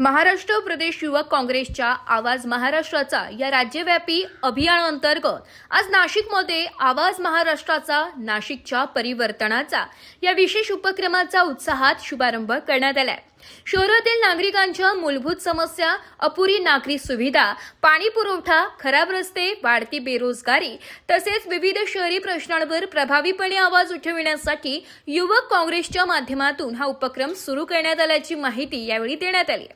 महाराष्ट्र प्रदेश युवक काँग्रेसच्या आवाज महाराष्ट्राचा या राज्यव्यापी अभियानाअंतर्गत आज नाशिकमध्ये आवाज महाराष्ट्राचा नाशिकच्या परिवर्तनाचा या विशेष उपक्रमाचा उत्साहात शुभारंभ करण्यात आलाय। शहरातील नागरिकांच्या मूलभूत समस्या, अपुरी नागरी सुविधा, पाणी पुरवठा, खराब रस्ते, वाढती बेरोजगारी तसेच विविध शहरी प्रश्नांवर प्रभावीपणे आवाज उठविण्यासाठी युवक काँग्रेसच्या माध्यमातून हा उपक्रम सुरू करण्यात आल्याची माहिती यावेळी देण्यात आली।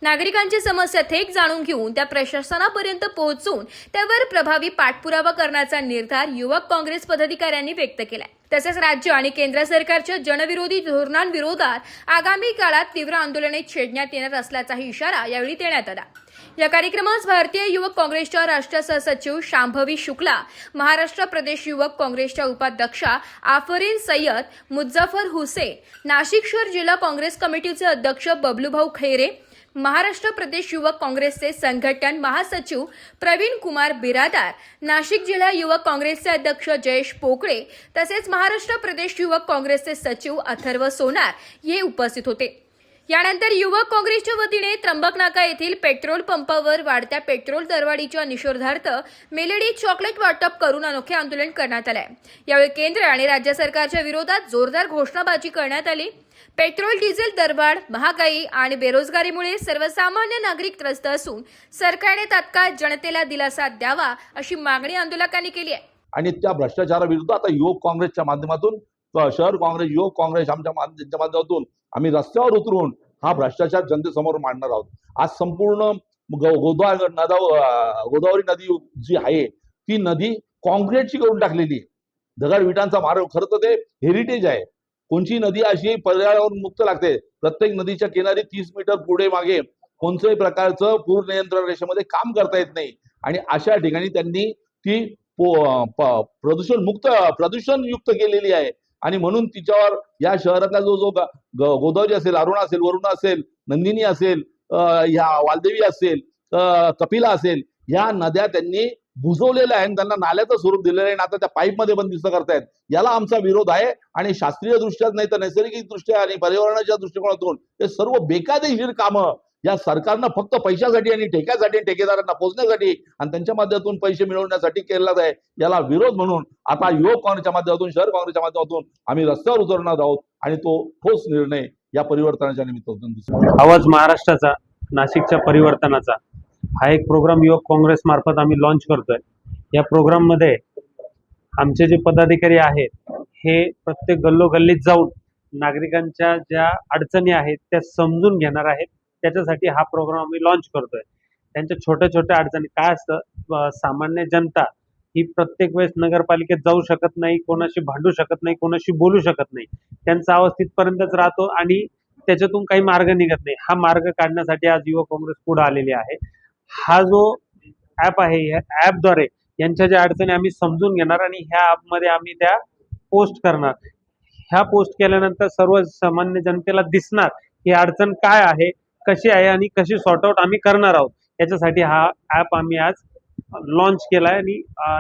नागरिकांची समस्या थेट जाणून घेऊन त्या प्रशासनापर्यंत पोहोचून त्यावर प्रभावी पाठपुरावा करण्याचा निर्धार युवक काँग्रेस पदाधिकाऱ्यांनी व्यक्त केला। तसेच राज्य आणि केंद्र सरकारच्या जनविरोधी धोरणांविरोधात आगामी काळात तीव्र आंदोलने छेडण्यात येणार असल्याचाही इशारा यावेळी देण्यात आला। या कार्यक्रमास भारतीय युवक काँग्रेसच्या राष्ट्रीय सहसचिव शांभवी शुक्ला, महाराष्ट्र प्रदेश युवक काँग्रेसच्या उपाध्यक्षा आफरीन सय्यद, मुझफ्फर हुसेन, नाशिक शहर जिल्हा काँग्रेस कमिटीचे अध्यक्ष बबलूभाऊ खैरे, महाराष्ट्र प्रदेश युवक काँग्रेसचे संघटन महासचिव प्रवीण कुमार बिरादार, नाशिक जिल्हा युवक काँग्रेसचे अध्यक्ष जयेश पोकळे तसेच महाराष्ट्र प्रदेश युवक काँग्रेसचे सचिव अथर्व सोनार हे उपस्थित होते। यानंतर युवक काँग्रेसच्या वतीने त्र्यंबक नाका येथील पेट्रोल पंपावर वाढत्या पेट्रोल दरवाढीच्या निषेधार्थ मेलडी चॉकलेट वाटप करून अनोखे आंदोलन करण्यात आले। यावेळी केंद्र आणि राज्य सरकारच्या विरोधात जोरदार घोषणाबाजी करण्यात आली। पेट्रोल डिझेल दरवाढ, महागाई आणि बेरोजगारीमुळे सर्वसामान्य नागरिक त्रस्त असून सरकारने तात्काळ जनतेला दिलासा द्यावा अशी मागणी आंदोलकांनी केली आहे। आणि त्या भ्रष्टाचाराविरुद्ध आता युवक काँग्रेसच्या माध्यमातून शहर काँग्रेस, युवक काँग्रेस आमच्या माध्यमातून आम्ही रस्त्यावर उतरून हा भ्रष्टाचार जनतेसमोर मांडणार आहोत। आज संपूर्ण गोदावरी नदी जी आहे ती नदी काँक्रीटची करून टाकलेली आहे। दगड विटांचा मार्ग, खरं तर ते हेरिटेज आहे। कोणची नदी अशी पर्यावरण मुक्त लागते। प्रत्येक नदीच्या किनारी 30 मीटर पुढे मागे कोणत्याही प्रकारचं पूर नियंत्रण रेषेमध्ये काम करता येत नाही आणि अशा ठिकाणी त्यांनी ती प्रदूषणयुक्त केलेली आहे आणि म्हणून तिच्यावर या शहरातला जो गोदावरी असेल, अरुणा असेल, वरुणा असेल, नंदिनी असेल, ह्या वालदेवी असेल, कपिला असेल, ह्या नद्या त्यांनी बुजवलेल्या आहे आणि त्यांना नाल्याचं स्वरूप दिलेलं आहे। आता त्या पाईपमध्ये बंदिस्त करतायत। याला आमचा विरोध आहे आणि शास्त्रीय दृष्ट्या नाही तर नैसर्गिक दृष्ट्या आणि पर्यावरणाच्या दृष्टिकोनातून हे सर्व बेकायदेशीर कामं या सरकारनं फक्त पैशासाठी आणि ठेक्यासाठी, ठेकेदारांना पोहोचण्यासाठी आणि त्यांच्या माध्यमातून पैसे मिळवण्यासाठी केलेला आहे। याला विरोध म्हणून आता युवक काँग्रेसच्या माध्यमातून, शहर काँग्रेसच्या माध्यमातून आम्ही रस्त्यावर उतरणार आहोत आणि तो ठोस निर्णय या परिवर्तनाच्या निमित्तानं आवाज महाराष्ट्राचा नाशिकच्या परिवर्तनाचा हा एक प्रोग्राम युवक काँग्रेस मार्फत आम्ही लॉन्च करतोय। या प्रोग्राम मध्ये आमचे जे पदाधिकारी आहेत हे प्रत्येक गल्लोगल्लीत जाऊन नागरिकांच्या ज्या अडचणी आहेत त्या समजून घेणार आहेत। त्याच्यासाठी हा प्रोग्राम आम्ही लॉन्च करतोय। त्यांच्या छोट्या छोट्या अडचणी काय असतं, सामान्य जनता ही प्रत्येक वेळेस नगरपालिकेत जाऊ शकत नाही, कोणाशी भांडू शकत नाही, कोणाशी बोलू शकत नाही, त्यांचा आवाज तिथपर्यंतच राहतो आणि त्याच्यातून काही मार्ग निघत नाही। हा मार्ग काढण्यासाठी आज युवक काँग्रेस पुढे आलेली आहे। हा जो ऍप आहे, या ऍपद्वारे यांच्या ज्या अडचणी आम्ही समजून घेणार आणि ह्या ऍपमध्ये आम्ही त्या पोस्ट करणार। ह्या पोस्ट केल्यानंतर सर्व सामान्य जनतेला दिसणार ही अडचण काय आहे, कशी आहे आणि कशी सॉर्ट आउट आम्ही करणार आहोत। याच्यासाठी हा ऍप आम्ही आज लॉन्च केलाय आणि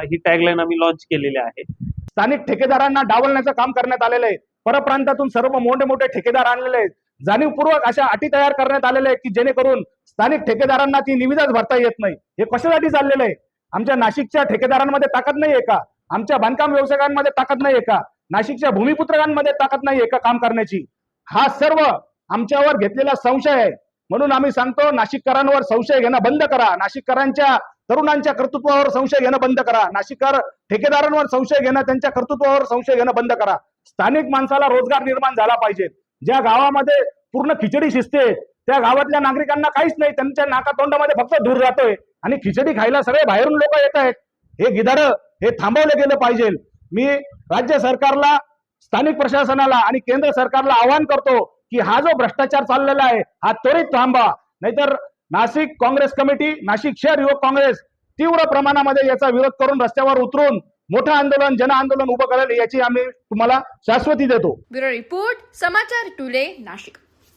ही टॅगलाईन आम्ही लॉन्च केलेली आहे। स्थानिक ठेकेदारांना डावलण्याचं काम करण्यात आलेलं आहे। परप्रांतातून सर्व मोठे मोठे ठेकेदार आणलेले आहेत। जाणीवपूर्वक अशा अटी तयार करण्यात आलेल्या आहेत की जेणेकरून स्थानिक ठेकेदारांना ती निविदाच भरता येत नाही। हे कशासाठी चाललेलं आहे? आमच्या नाशिकच्या ठेकेदारांमध्ये ताकद नाहीये का? आमच्या बांधकाम व्यावसायिकांमध्ये ताकद नाहीये का? नाशिकच्या भूमिपुत्रकांमध्ये ताकद नाहीये का काम करण्याची? हा सर्व आमच्यावर घेतलेला संशय आहे। म्हणून आम्ही सांगतो, नाशिककरांवर संशय घेणं बंद करा। नाशिककरांच्या तरुणांच्या कर्तृत्वावर संशय घेणं बंद करा। नाशिककर ठेकेदारांवर संशय घेणं, त्यांच्या कर्तृत्वावर संशय घेणं बंद करा। स्थानिक माणसाला रोजगार निर्माण झाला पाहिजे। ज्या गावामध्ये पूर्ण खिचडी शिजते त्या गावातल्या नागरिकांना काहीच नाही, त्यांच्या नाकातोंडामध्ये फक्त धूर जातोय आणि खिचडी खायला सगळे बाहेरून लोक येत आहेत। हे गिधाडं हे थांबवलं गेलं पाहिजे। मी राज्य सरकारला, स्थानिक प्रशासनाला आणि केंद्र सरकारला आवाहन करतो की हा जो भ्रष्टाचार चाललेला आहे हा त्वरित थांबवा, नाहीतर नाशिक काँग्रेस कमिटी, नाशिक शहर युवक काँग्रेस तीव्र प्रमाणामध्ये याचा विरोध करून रस्त्यावर उतरून मोठं आंदोलन, जन आंदोलन उभं करेल याची आम्ही तुम्हाला शाश्वती देतो। ब्युरो रिपोर्ट, समाचार टुडे, नाशिक।